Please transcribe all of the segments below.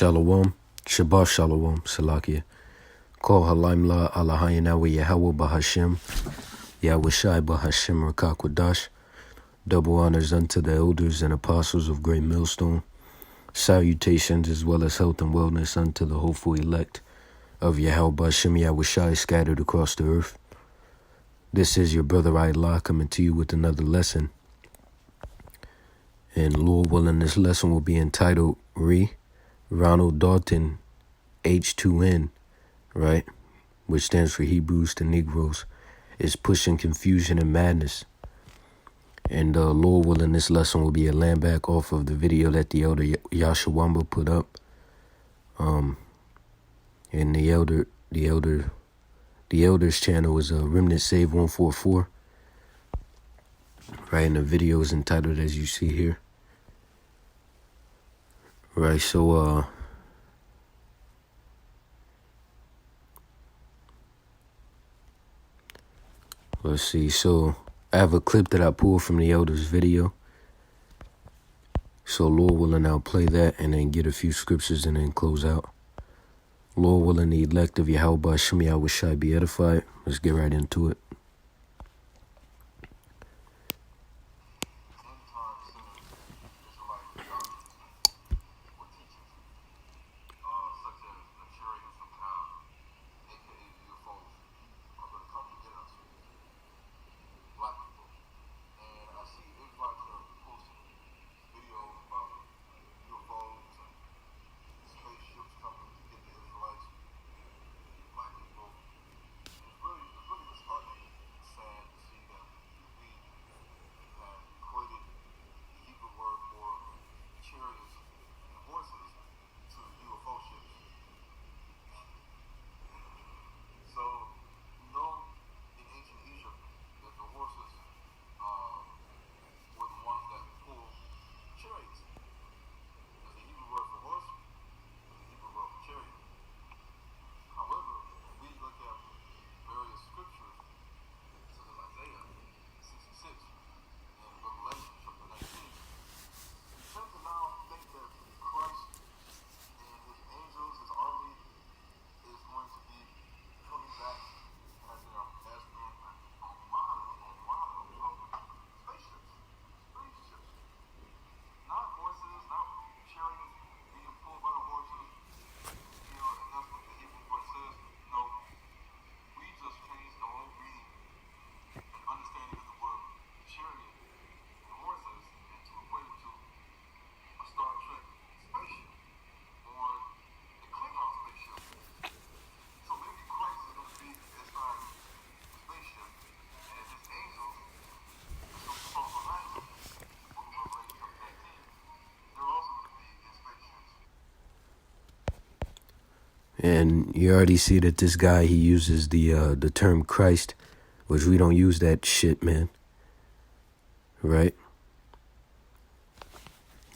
Shalom, Shabbat Shalom, Salakia. Call Halaim La Alahayanawa Yahweh Bahashem, Yahweh Shai Bahashem Rakakwadash. Double honors unto the elders and apostles of Great Millstone. Salutations as well as health and wellness unto the hopeful elect of Yahweh Bahashem Yahweh Shai scattered across the earth. This is your brother Allah coming to you with another lesson. And Lord willing, this lesson will be entitled Ronald Dalton, H2N, right? Which stands for Hebrews to Negroes, is pushing confusion and madness. And Lord willing, this lesson will be a land back off of the video that the elder Yashawamba put up. And the elder's channel is Remnant Save 144. Right, and the video is entitled as you see here. Right, so let's see. So I have a clip that I pulled from the elder's video. So Lord willing, I'll play that and then get a few scriptures and then close out. Lord willing, the elect of Yahweh Bahashem Yahweh Shai be edified. Let's get right into it. And you already see that this guy, he uses the term Christ, which we don't use that shit, man. Right?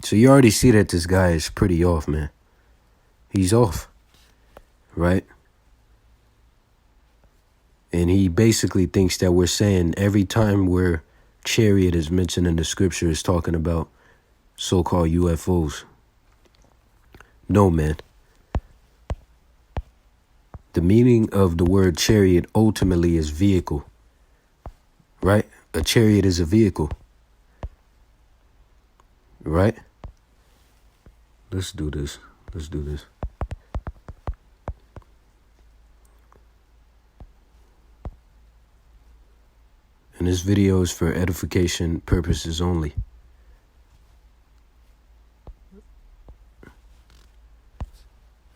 So you already see that this guy is pretty off, man. He's off. Right? And he basically thinks that we're saying every time where chariot is mentioned in the scripture is talking about so-called UFOs. No, man. The meaning of the word chariot ultimately is vehicle, right? A chariot is a vehicle, right? Let's do this. Let's do this. And this video is for edification purposes only.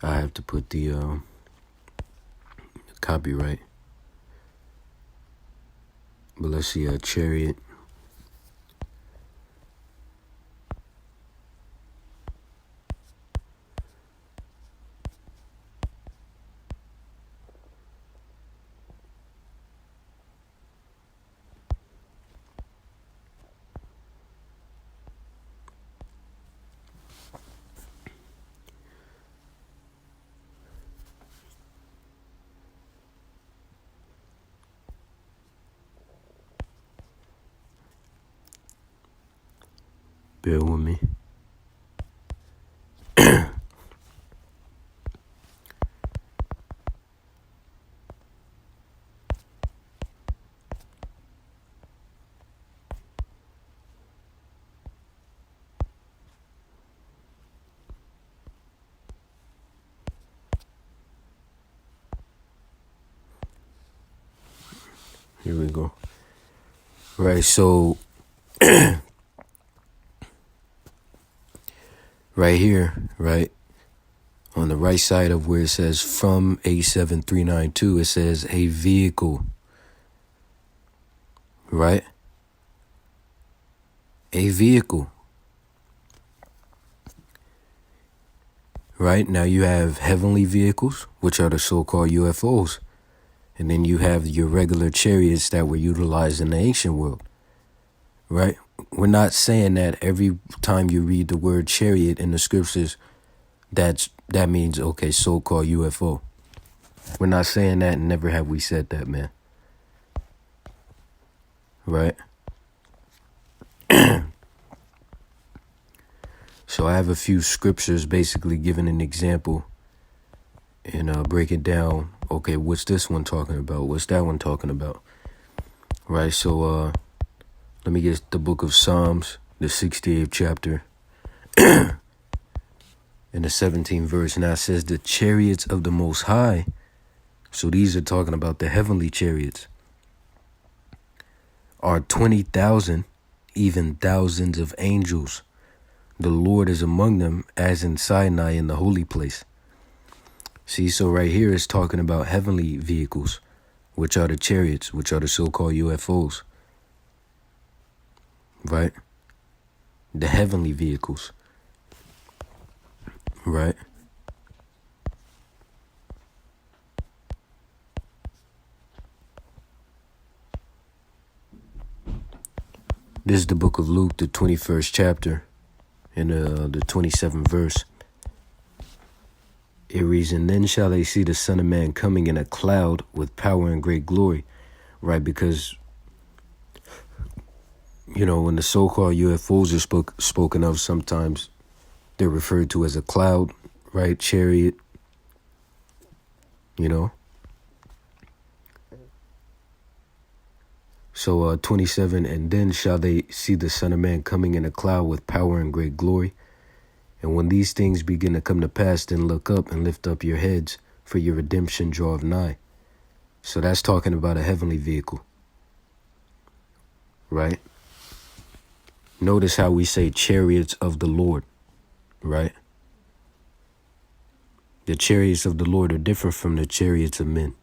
I have to put the copyright. But let's see, a chariot. Bear with me. Here we go. Right, so right here, right, on the right side of where it says from A7392, it says a vehicle, right? A vehicle. Right, now you have heavenly vehicles, which are the so-called UFOs. And then you have your regular chariots that were utilized in the ancient world, right? We're not saying that every time you read the word chariot in the scriptures, that means, okay, so-called UFO. We're not saying that, and never have we said that, man. Right? So I have a few scriptures basically giving an example and breaking down, okay, what's this one talking about? What's that one talking about? Right, so let me get the book of Psalms, the 68th chapter, and the 17th verse. Now it says, the chariots of the Most High. So these are talking about the heavenly chariots. Are 20,000, even thousands of angels. The Lord is among them, as in Sinai in the holy place. See, so right here it's talking about heavenly vehicles, which are the chariots, which are the so-called UFOs. Right? The heavenly vehicles. Right? This is the book of Luke, the 21st chapter, and the 27th verse. It reads, and then shall they see the Son of Man coming in a cloud with power and great glory. Right, because, you know, when the so-called UFOs are spoken of, sometimes they're referred to as a cloud, right, chariot, you know. So 27, and then shall they see the Son of Man coming in a cloud with power and great glory. And when these things begin to come to pass, then look up and lift up your heads, for your redemption draweth nigh. So that's talking about a heavenly vehicle. Right? Notice how we say chariots of the Lord. Right? The chariots of the Lord are different from the chariots of men.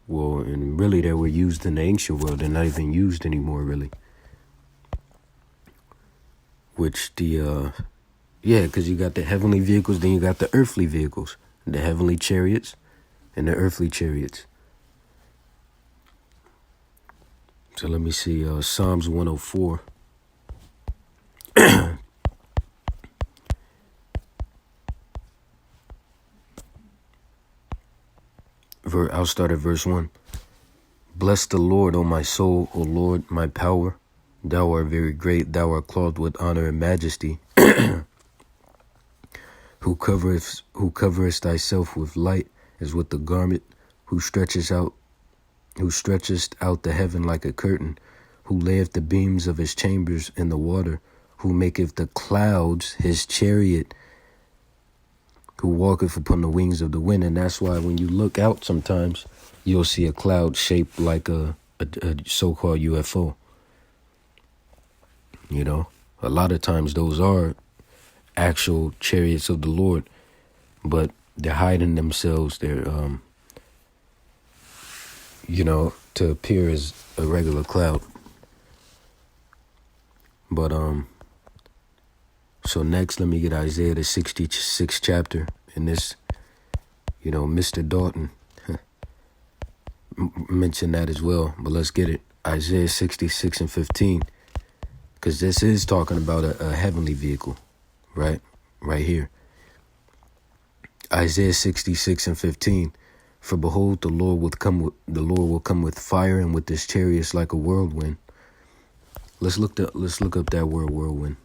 Well, and really they were used in the ancient world. They're not even used anymore, really. Which because you got the heavenly vehicles, then you got the earthly vehicles. The heavenly chariots and the earthly chariots. So let me see, Psalms 104. I'll start at verse 1. Bless the Lord, O my soul, O Lord, my power. Thou art very great, thou art clothed with honor and majesty. Who coverest thyself with light as with the garment, who stretchest out the heaven like a curtain, who layeth the beams of his chambers in the water, who maketh the clouds his chariot, who walketh upon the wings of the wind. And that's why when you look out sometimes, you'll see a cloud shaped like a so-called UFO. You know, a lot of times those are actual chariots of the Lord, but they're hiding themselves. They're, to appear as a regular cloud. But, so next, let me get Isaiah, the 66th chapter. And this, Mr. Dalton mentioned that as well. But let's get it. Isaiah 66 and 15. Because this is talking about a heavenly vehicle, right? Right here. Isaiah 66 and 15. For behold, the Lord will come with fire, and with his chariots like a whirlwind. Let's look up that word whirlwind.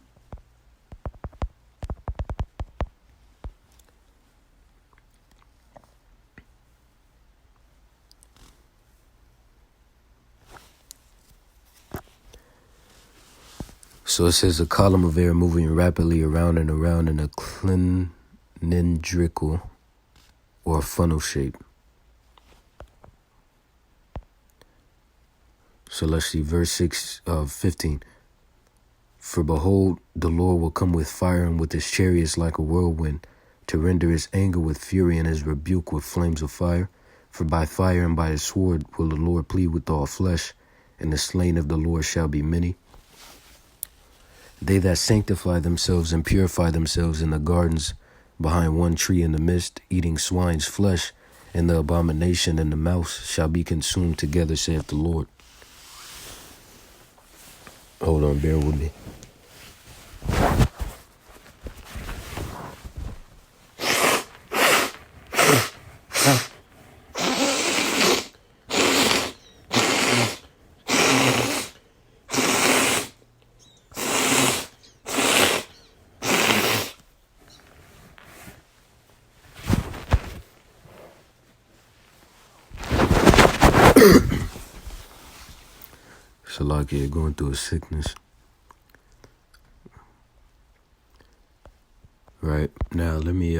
So it says a column of air moving rapidly around and around in a cylindrical or funnel shape. So let's see, verse 15. For behold, the Lord will come with fire and with his chariots like a whirlwind, to render his anger with fury and his rebuke with flames of fire. For by fire and by his sword will the Lord plead with all flesh, and the slain of the Lord shall be many. They that sanctify themselves and purify themselves in the gardens behind one tree in the midst, eating swine's flesh, and the abomination and the mouse shall be consumed together, saith the Lord. Hold on, bear with me. Salakia going through a sickness. Right now, let me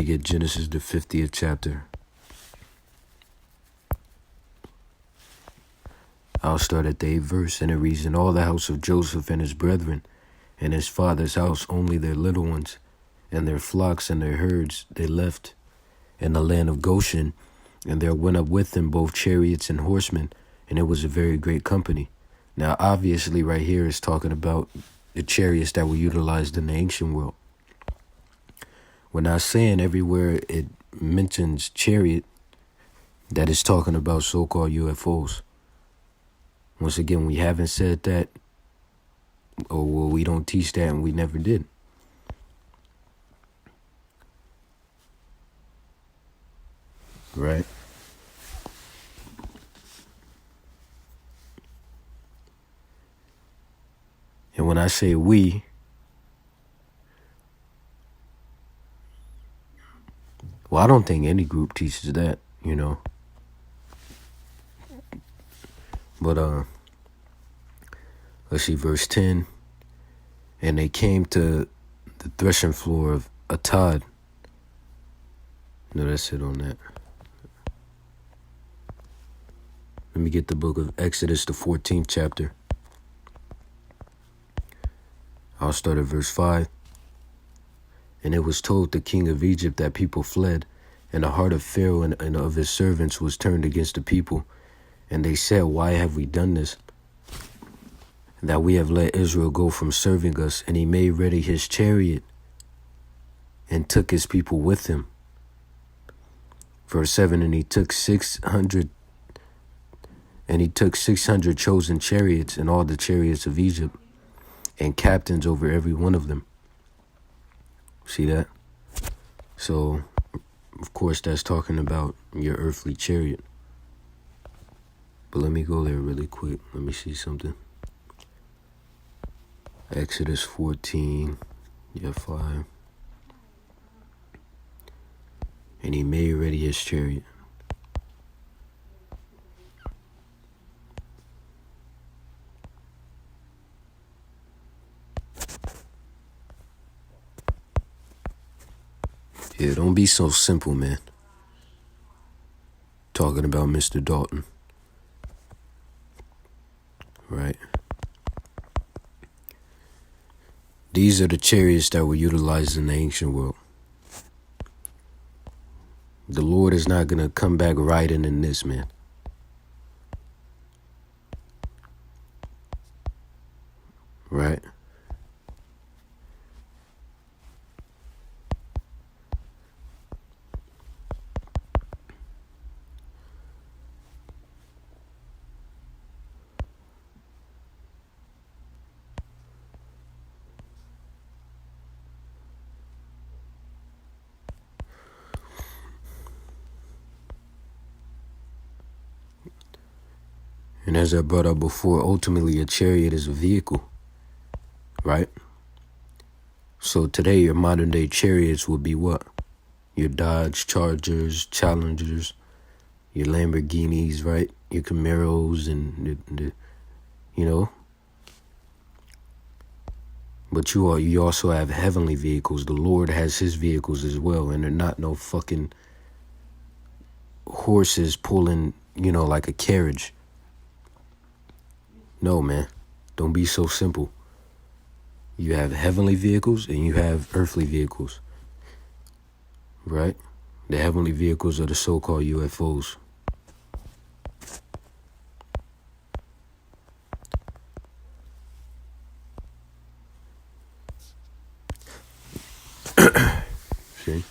get Genesis the 50th chapter. I'll start at the 8th verse, and it reads, "And all the house of Joseph and his brethren, and his father's house, only their little ones, and their flocks and their herds, they left in the land of Goshen, and there went up with them both chariots and horsemen, and it was a very great company." Now, obviously, right here is talking about the chariots that were utilized in the ancient world. We're not saying everywhere it mentions chariot that it's talking about so-called UFOs. Once again, we haven't said that, or well, we don't teach that, and we never did. Right? And when I say we, well, I don't think any group teaches that, you know. But let's see, verse 10. "And they came to the threshing floor of Atad." No, that's it on that. Let me get the book of Exodus, the 14th chapter. I'll start at verse 5. "And it was told the king of Egypt that people fled, and the heart of Pharaoh and of his servants was turned against the people. And they said, Why have we done this? That we have let Israel go from serving us. And he made ready his chariot and took his people with him." Verse 7, "And he took 600 chosen chariots and all the chariots of Egypt, and captains over every one of them." See that? So, of course, that's talking about your earthly chariot. But let me go there really quick. Let me see something. Exodus 14, 5. "And he made ready his chariot." Yeah, don't be so simple, man. Talking about Mr. Dalton. Right? These are the chariots that were utilized in the ancient world. The Lord is not going to come back riding in this, man. Right? And as I brought up before, ultimately a chariot is a vehicle, right? So today your modern day chariots would be what? Your Dodge Chargers, Challengers, your Lamborghinis, right? Your Camaros and the you know. But you also have heavenly vehicles. The Lord has his vehicles as well, and they're not no fucking horses pulling, like a carriage. No, man. Don't be so simple. You have heavenly vehicles and you have earthly vehicles. Right? The heavenly vehicles are the so-called UFOs. See?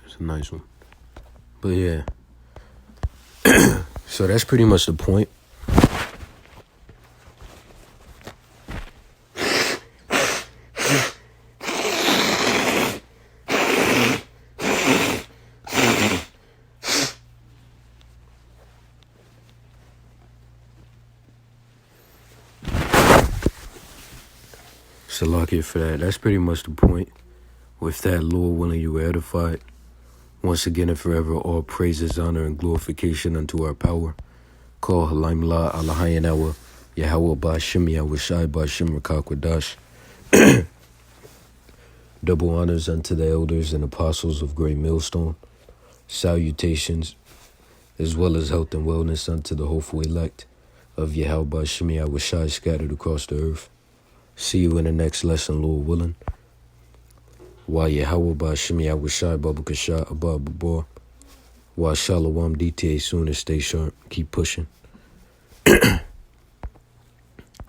It's a nice one. But yeah. So that's pretty much the point. Salakia for that. That's pretty much the point. With that, Lord willing, you were edified. Once again and forever, all praises, honor, and glorification unto our power. Call Halaim La Alahayanawa, Yahweh Ba'ashim Yahweh Shai Ba'ashim Rakakwadash. Double honors unto the elders and apostles of Great Millstone. Salutations, as well as health and wellness unto the hopeful elect of Yahweh Ba'ashim Yahweh Shai scattered across the earth. See you in the next lesson, Lord willing. Wa Yahweh Ba'ashim Yahweh Shai Baba Kasha Abba Babor. Wa Shalom DTA soon and stay sharp. Keep pushing.